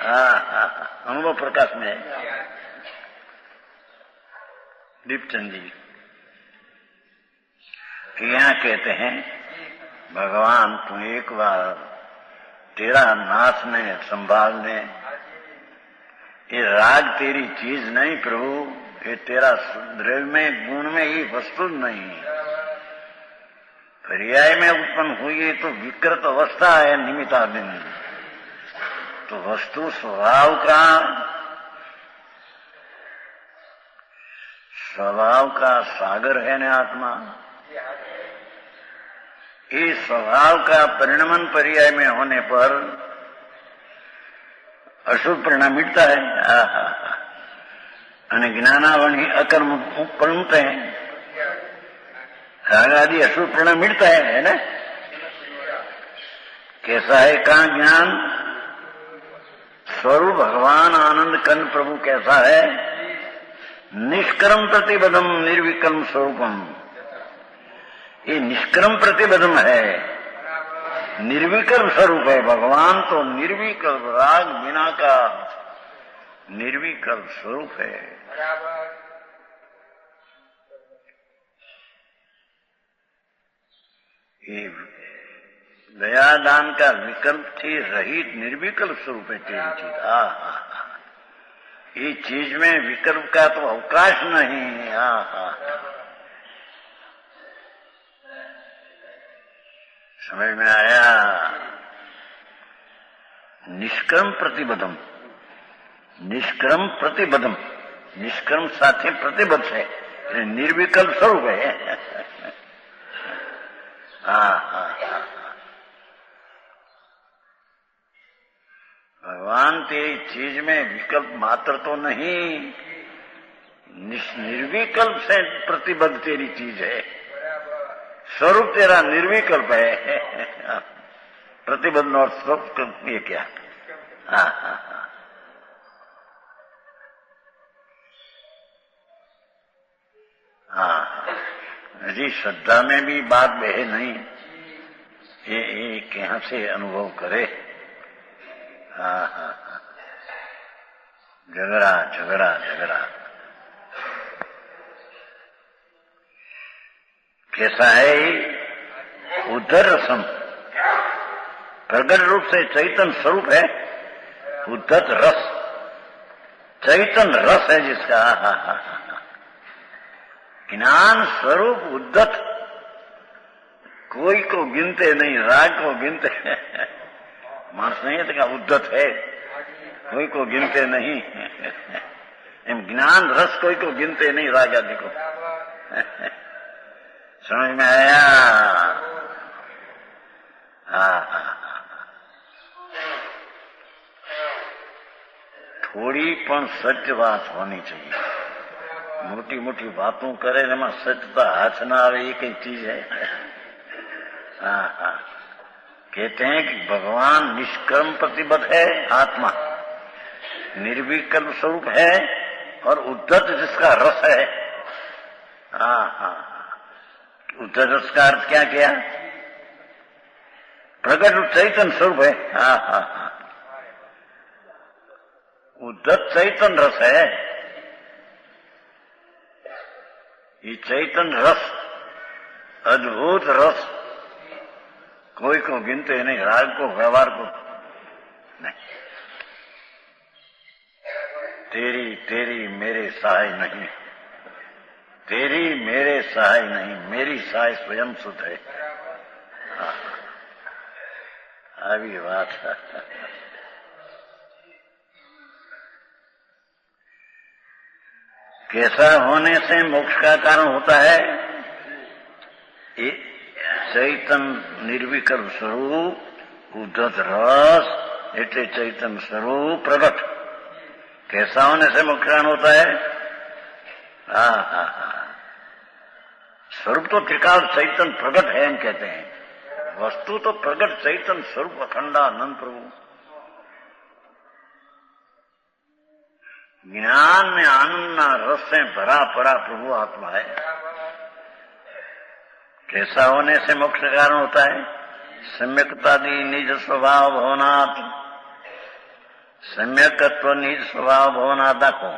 अनुभव प्रकाश में है दीपचंद जी कि यहाँ कहते हैं भगवान तू एक बार तेरा नाचने संभालने, ये राग तेरी चीज नहीं प्रभु, ये तेरा द्रव्य में गुण में ही वस्तु नहीं, पर्याय में उत्पन्न हुई तो विकृत अवस्था है निमित्ताधीन। तो वस्तु स्वभाव का सागर है न आत्मा। इस स्वभाव का परिणमन पर्याय में होने पर अशुभ परिणाम मिटता है। ज्ञानावण ही अकर्म परिणत है, राग आदि अशुभ परिणाम मिटता है ना। कैसा है कहाँ ज्ञान? स्वरूप भगवान आनंद कंद प्रभु कैसा है? निष्कर्म प्रतिबद्धम निर्विकर्म स्वरूपम। ये निष्कर्म प्रतिबद्धम है, निर्विकल्प स्वरूप है भगवान, तो निर्विकल्प राग बिना का निर्विकल्प स्वरूप है। ये दयादान का विकल्प थी रहित निर्विकल्प स्वरूप है तेरी चीज। ये चीज में विकल्प का तो अवकाश नहीं। समझ में आया? निष्कर्म प्रतिबद्धम, निष्कर्म प्रतिबद्धम, निष्कर्म साथे प्रतिबद्ध है, निर्विकल्प स्वरूप है। भगवान तेरी चीज में विकल्प मात्र तो नहीं, निर्विकल्प से प्रतिबद्ध तेरी चीज है, स्वरूप तेरा निर्विकल्प है। प्रतिबद्ध और स्वरूप ये क्या? जी श्रद्धा में भी बात बहे नहीं, ये कहाँ से अनुभव करे। झगड़ा झगड़ा झगड़ा कैसा है? उद्धर रसम, प्रगट रूप से चैतन्य स्वरूप है, उद्धत रस, चैतन्य रस है जिसका। ज्ञान स्वरूप उद्धत, कोई को गिनते नहीं, राग को गिनते मानस नहीं है तो क्या उद्धत है, कोई को गिनते नहीं। ज्ञान रस कोई को गिनते नहीं, राग आदि को। समझ में आया? थोड़ी पण सच बात होनी चाहिए। मोटी मोटी बातों करे ने सचता हाथ ना आवे, ये कई चीज है। कहते हैं कि भगवान निष्कर्म प्रतिबद्ध है, आत्मा निर्विकल्प स्वरूप है, और उद्धत जिसका रस है। उद्धत रस का अर्थ क्या किया? प्रकट चैतन्य स्वरूप है। उद्धत चैतन्य रस है। ये चैतन्य रस, अद्भुत रस, कोई को गिनते नहीं, राग को, व्यवहार को नहीं। तेरी तेरी मेरे सहाय नहीं, तेरी मेरे सहाय नहीं, मेरी सहाय स्वयं सुध है। अभी बात कैसा होने से मोक्ष का कारण होता है? चैतन्य निर्विकल्प स्वरूप उद्धत रस, એટલે चैतन्य स्वरूप प्रकट। कैसा होने से मोक्ष कारण होता है? स्वरूप तो त्रिकाल चैतन्य प्रकट है, हम कहते हैं। वस्तु तो प्रकट चैतन्य स्वरूप अखंडानंद प्रभु। ज्ञान में आनंद रस से भरा पड़ा प्रभु आत्मा है। कैसा होने से मोक्ष कारण होता है? सम्यक्तादि निज स्वभाव भवनात्। सम्यकत्व निज स्वभाव भवनात् देखो,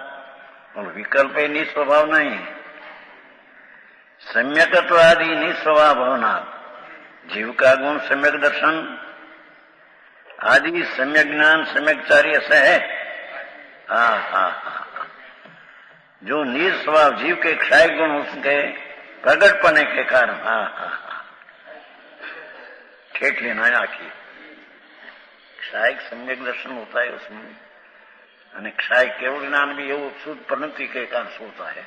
और विकल्प निज स्वभाव नहीं। सम्यकत्व आदि निज स्वभाव भवनात्। जीव का गुण सम्यक दर्शन आदि, सम्यक ज्ञान, सम्यक चार्य से है। जो निज स्वभाव जीव के क्षय गुण उसके प्रकट पने के कारण ठेठ लेना है आखिर। क्षय सम्यक दर्शन होता है उसमें, અને क्षय केवल ज्ञान भी એવું शुद्ध परिणति के कारण होता है।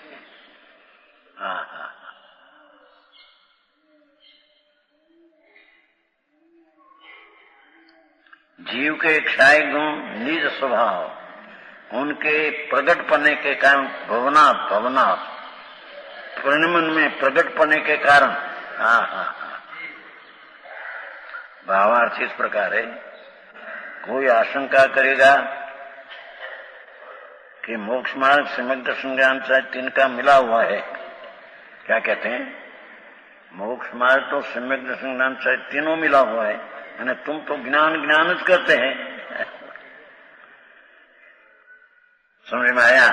जीव के क्षय गुण निज स्वभाव उनके प्रकट पने के कारण भवनात्, भवनात् परिणमन में प्रकट पने के कारण। भावार्थ इस प्रकार है, कोई आशंका करेगा कि मोक्ष मार्ग सम्यक दर्शन ज्ञान से तिनका मिला हुआ है। क्या कहते हैं? मोक्ष मार्ग तो सम्यक दर्शन ज्ञान से तीनों मिला हुआ है, અને तुम तो ज्ञान ज्ञान ज करते हैं। समझ में आया?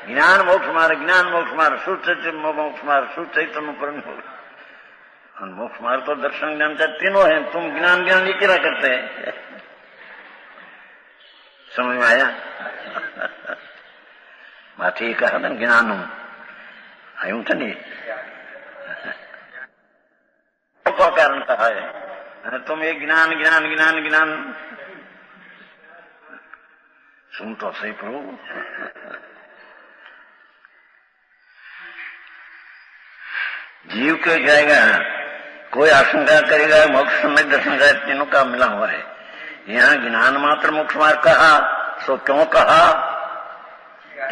ज्ञान मोक्ष मार्ग, ज्ञान मोक्ष मार्ग, शुद्ध चैतन्य मोक्ष मार्ग, शुद्ध चैतन्य परम मोक्ष मार्ग तो दर्शन ज्ञान का तीनों है। तुम ज्ञान ज्ञान ये क्या करते हैं? समझ में आया? माथी कहा था ज्ञान आयु था नहीं का कारण कहा है। तुम एक ज्ञान ज्ञान ज्ञान ज्ञान सुन तो सही प्रभु। जीव के जाएगा, कोई आशंका करेगा मोक्ष में दर्शन का तीनों का मिला हुआ है। यहाँ ज्ञान मात्र मोक्ष मार्ग कहा, सो क्यों कहा?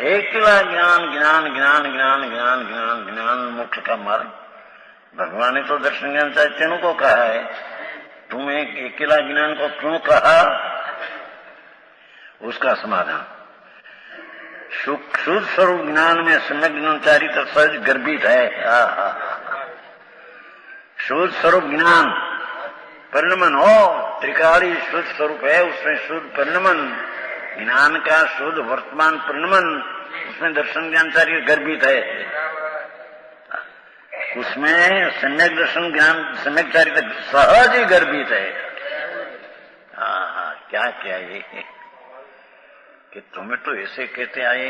एकला ज्ञान ज्ञान ज्ञान ज्ञान ज्ञान ज्ञान ज्ञान मोक्ष का मार्ग। भगवान ने तो दर्शन ज्ञान से तीनों को कहा है, तुम एक अकेला ज्ञान को क्यों कहा? उसका समाधान शुद्ध स्वरूप ज्ञान में सम्यक ज्ञानचारी तो सहज गर्भित है। शुद्ध स्वरूप ज्ञान परिणमन हो, त्रिकाली शुद्ध स्वरूप है, उसमें शुद्ध परिणमन ज्ञान का शुद्ध वर्तमान परिणमन, उसमें दर्शन ज्ञानचारी गर्भित है। उसमें सम्यक दर्शन ज्ञान सम्यक चारित्र सहज ही गर्भित है। क्या क्या ये कि तुम्हें तो ऐसे कहते आए,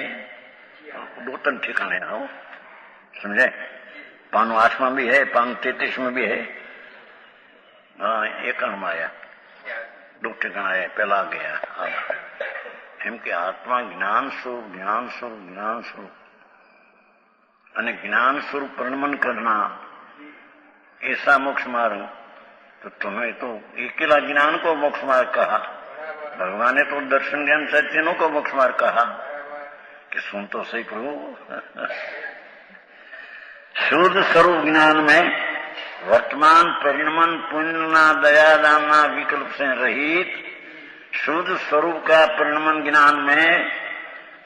दो तन ठिकाने आओ, समझे? 508 में भी है, 533 में भी है। एक में आया, दो ठिकाना आया, पहला गया एम के आत्मा ज्ञान स्वरूप ज्ञान स्वरूप ज्ञान स्वरूप અને ज्ञान स्वरूप परिणमन करना ऐसा मोक्ष मार्ग। तो तुम्हें तो अकेला ज्ञान को मोक्ष मार्ग कहा, भगवान ने तो दर्शन ज्ञान चैतन्यों को मोक्ष मार्ग कहा। कि सुन तो सही प्रभु। शुद्ध स्वरूप ज्ञान में वर्तमान परिणमन पुण्यना दया दानना विकल्प से रहित शुद्ध स्वरूप का परिणमन ज्ञान में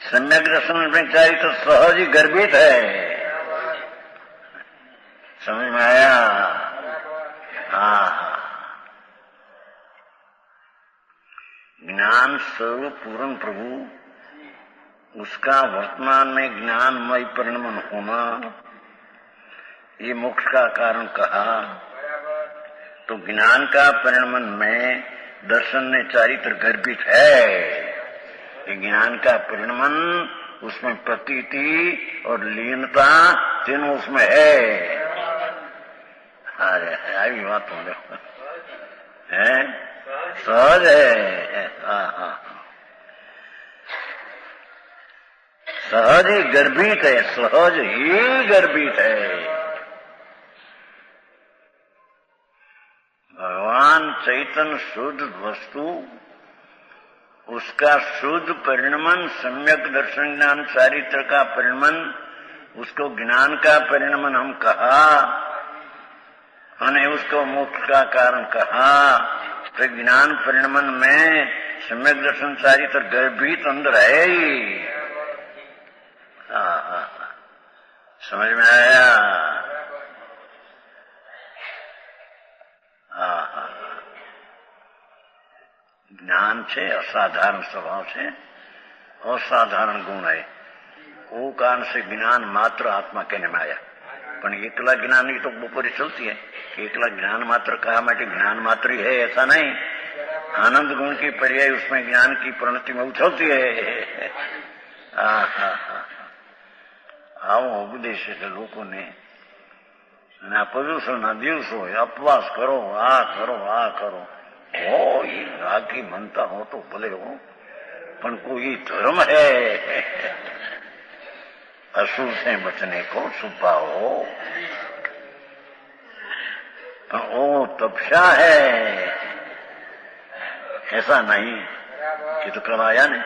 सम्यक दर्शन ब्रह्मचारी तो सहज ही गर्भित है। समझ में आया? हाँ, ज्ञान स्वरूप पूर्ण प्रभु उसका वर्तमान में ज्ञानमय परिणमन होना ये मोक्ष का कारण कहा। तो ज्ञान का परिणमन में दर्शन ने चारित्र गर्भित है। ये ज्ञान का परिणमन उसमें प्रतीति और लीनता तीनों उसमें है। अरे बात हो है सहज है। सहज ही गर्भित है, सहज ही गर्भित है। भगवान चैतन्य शुद्ध वस्तु उसका शुद्ध परिणमन सम्यक दर्शन ज्ञान चारित्र का परिणमन उसको ज्ञान का परिणमन हम कहा और उसको मोक्ष का कारण कहा। तो ज्ञान परिणमन में सम्यक दर्शन चारित्र गर्भित अंदर है ही। समझ में आया? ज्ञान છે असाधारण स्वभाव છે, असाधारण गुण है। वो कारण से ज्ञान मात्र आत्मा कहने में आया। पण एकला ज्ञान ही तो बपोरी चलती है। एकला ज्ञान मात्र कहा माटे ज्ञान मात्र ही है ऐसा नहीं। आनंद गुण की पर्याय उसमें ज्ञान की प्रणति में उछलती है। આવો ઉપદેશ એટલે લોકોને અને આ પ્રદૂષણના દિવસો અપવાસ કરો, આ કરો, આ કરો, हो रागी मनता हो तो भले हो, पण कोई धर्म है असुर से बचने को छुपा हो। वो तपस्या है ऐसा नहीं कि तो कराया नहीं।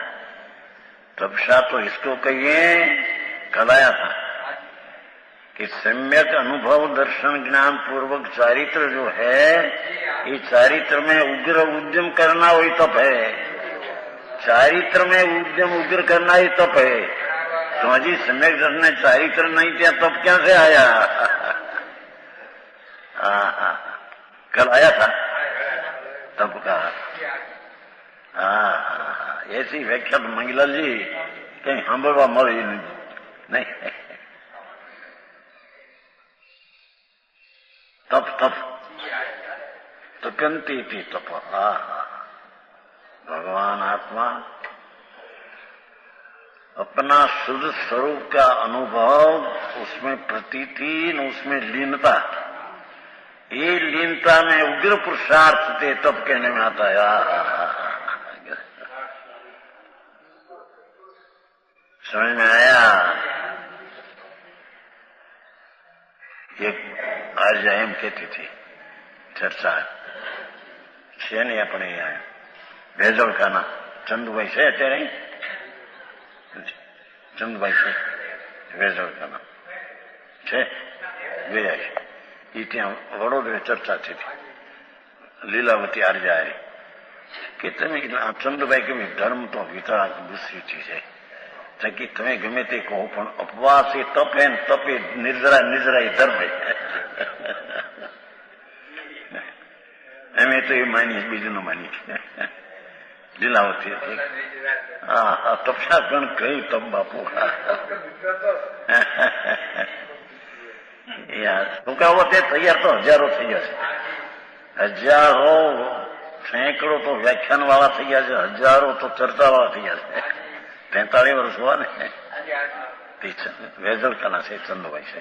तपस्या तो इसको कहिए कराया था कि सम्यक अनुभव दर्शन ज्ञान पूर्वक चारित्र जो है ये चारित्र में उग्र उद्यम करना वही तप है। चारित्र में उद्यम उग्र करना ही तप है। तो अजी सम्यक दर्शन चारित्र नहीं किया तप क्या से आया? कल आया था तप का। ऐसी व्याख्या तो मंगलाल जी कहीं सांभळवा मळी नहीं। तप तप तपंती थी तप। भगवान आत्मा अपना शुद्ध स्वरूप का अनुभव उसमें प्रतीति न उसमें लीनता, ये लीनता में उग्र पुरुषार्थ थे तप कहने में आता है। समझ में आया? एक आज एम कहती थी चर्चा છે ને આપણે વેજળખાના ચંદુભાઈ છે અત્યારે ચંદુભાઈ છે વેજળખાના છે ગયા છે એ ત્યાં વડોદરા ચર્ચા થઈ લીલાવતી આર્જાએ કે તમે ચંદુભાઈ કે ધર્મ તો વિતરાગ દૂસરી ચીજ है कि તમે ગમે તે કહો પણ અપવાસ એ તપ है તપ એ નિર્જરા નિર્જરા એ ધર્મ है। અમે તો એ માની બીજું ન માની લીલાવતી હતી। તપસ્યા ગણ કઈ તપ બાપુ શું તે તૈયાર તો હજારો થઈ ગયા છે। હજારો સેંકડો તો વ્યાખ્યાન વાળા થઈ ગયા છે, હજારો તો ચર્ચા વાળા થઈ ગયા છે। 43 વર્ષ हुआ ने વેજળખાના છે ચંદુભાઈ છે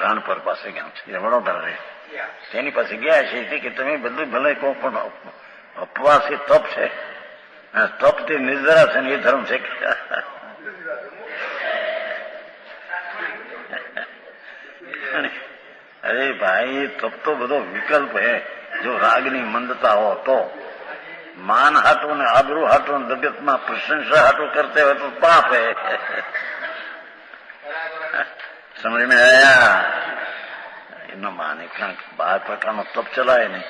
રાણપર પાસે ગામ છે વડોદરા રહે તેની પાસે ગયા છે કે તમે બધું ભલે કહો પણ અપવાસ એ તપ છે, તપ તે નિર્જરા છે ને એ ધર્મ છે। अरे भाई तब तो बधो विकल्प है। जो रागनी मंदता हो तो मान हाटो ने आबरू हाटो जगत में प्रशंसा हाटो करते हो तो पाप है। समझ में आया? न माने कारण बार प्रकारનો તપ ચલાય નહીં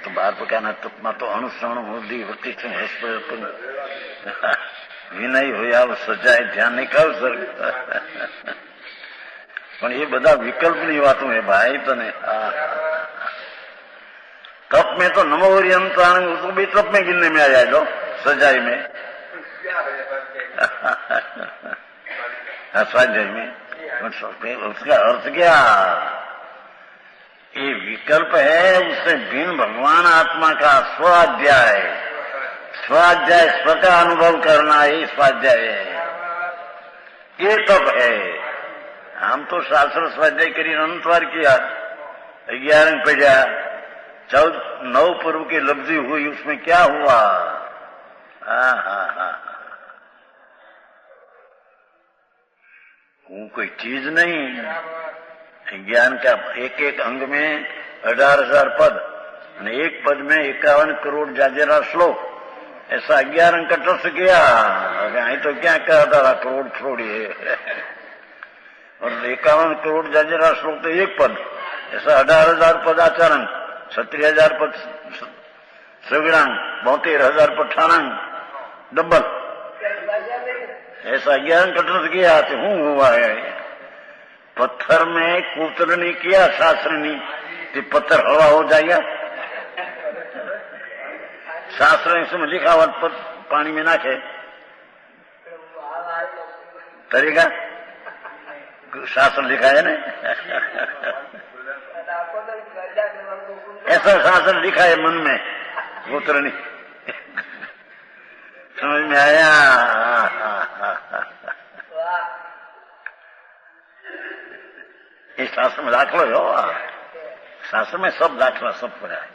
તો બાર પ્રકારના તપમાં તો અનુસરણ બુદ્ધિ વૃત્તિ વિનય હોય આવ સજાય ધ્યાન નહીં કહું સર પણ એ બધા વિકલ્પની વાતો હે ભાઈ તને तप में तो नमो हरियंत्राण उसको भी तप में गिनने में आ जाए लो सजाई में स्वाध्याय में उसका अर्थ क्या ये विकल्प है उससे भिन्न भगवान आत्मा का स्वाध्याय स्वाध्याय स्व का अनुभव करना ये स्वाध्याय है ये तप है हम तो शास्त्र स्वाध्याय करी अनंतवार किया 11 पढ़ा 9 पर्व की लब्धि हुई उसमें क्या हुआ वो कोई चीज नहीं ज्ञान का एक एक अंग में 18,000 पद एक पद में 51 करोड़ जाजेरा श्लोक ऐसा 11 अंक टस गया तो क्या कहता था करोड़ थोड़ी है और 51 करोड़ जाजेरा श्लोक तो एक पद ऐसा 18,000 पद आचरण 36,000 पद श्रवणांग 72,000 पद ठाणांग डबल ऐसा 11 कटरस गया तो हूँ हुआ है पत्थर में कूतर नहीं किया शास्त्र नहीं तो पत्थर हवा हो जाएगा शास्त्र ने इसमें लिखा हुआ पानी में नाखे तरीका शास्त्र लिखा है ना ऐसा शास्त्र लिखा है मन में कूतर नहीं समझ में आया इस शास्त्र में दाखलो हो शास्त्र में सब दाखला सब पड़ा है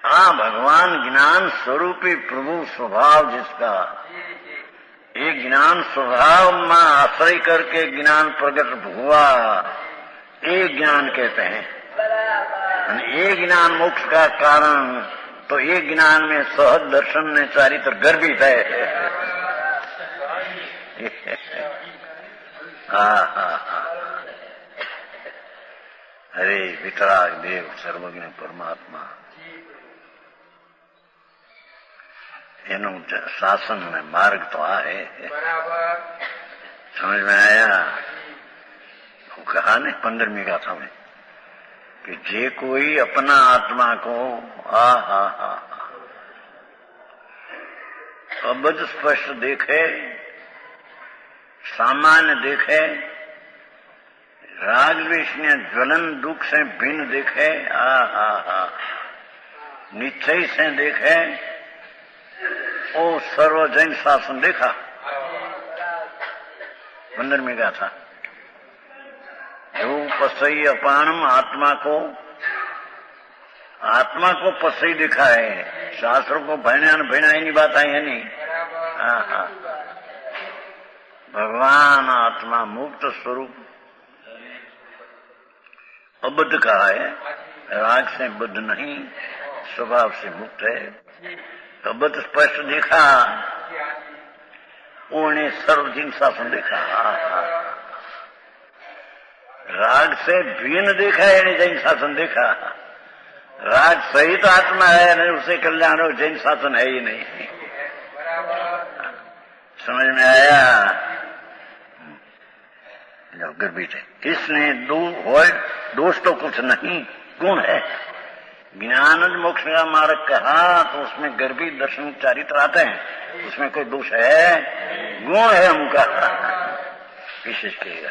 हाँ भगवान ज्ञान स्वरूपी प्रभु स्वभाव जिसका ये ज्ञान स्वभाव में आश्रय करके ज्ञान प्रकट हुआ ये ज्ञान कहते हैं ये ज्ञान मोक्ष का कारण तो ये ज्ञान में सहज दर्शन ने चारित्र गर्भित है अरे वितराग देव सर्वज्ञ परमात्मा एनु शासन में मार्ग तो आए समझ में आया वो कहा ने 15वीं गाथा में कि जे कोई अपना आत्मा को अबध स्पष्ट देखे सामान्य देखे राग द्वेष ने ज्वलन दुख से भिन्न देखे निश्चय से देखे ओ सर्वजन शासन देखा 15वीं गाथा जो पसई अपानम आत्मा को पसई दिखा है शास्त्र को भैनाई बात आई है नहीं भगवान आत्मा मुक्त स्वरूप अबद्ध कहा है राग से बुद्ध नहीं स्वभाव से मुक्त है अबद्ध स्पष्ट देखा उन्हें सर्वजन शासन देखा राग से भिन्न देखा है नहीं जैन शासन देखा राग सहित आत्मा है नहीं उसे कल्याण हो जैन शासन है ही नहीं समझ में आया गर्भित है इसने दोष तो कुछ नहीं गुण है ज्ञान मोक्ष का मार्ग कहा तो उसमें गर्भित दर्शन चारित्र आते हैं उसमें कोई दोष है गुण है उनका विशेष कहेगा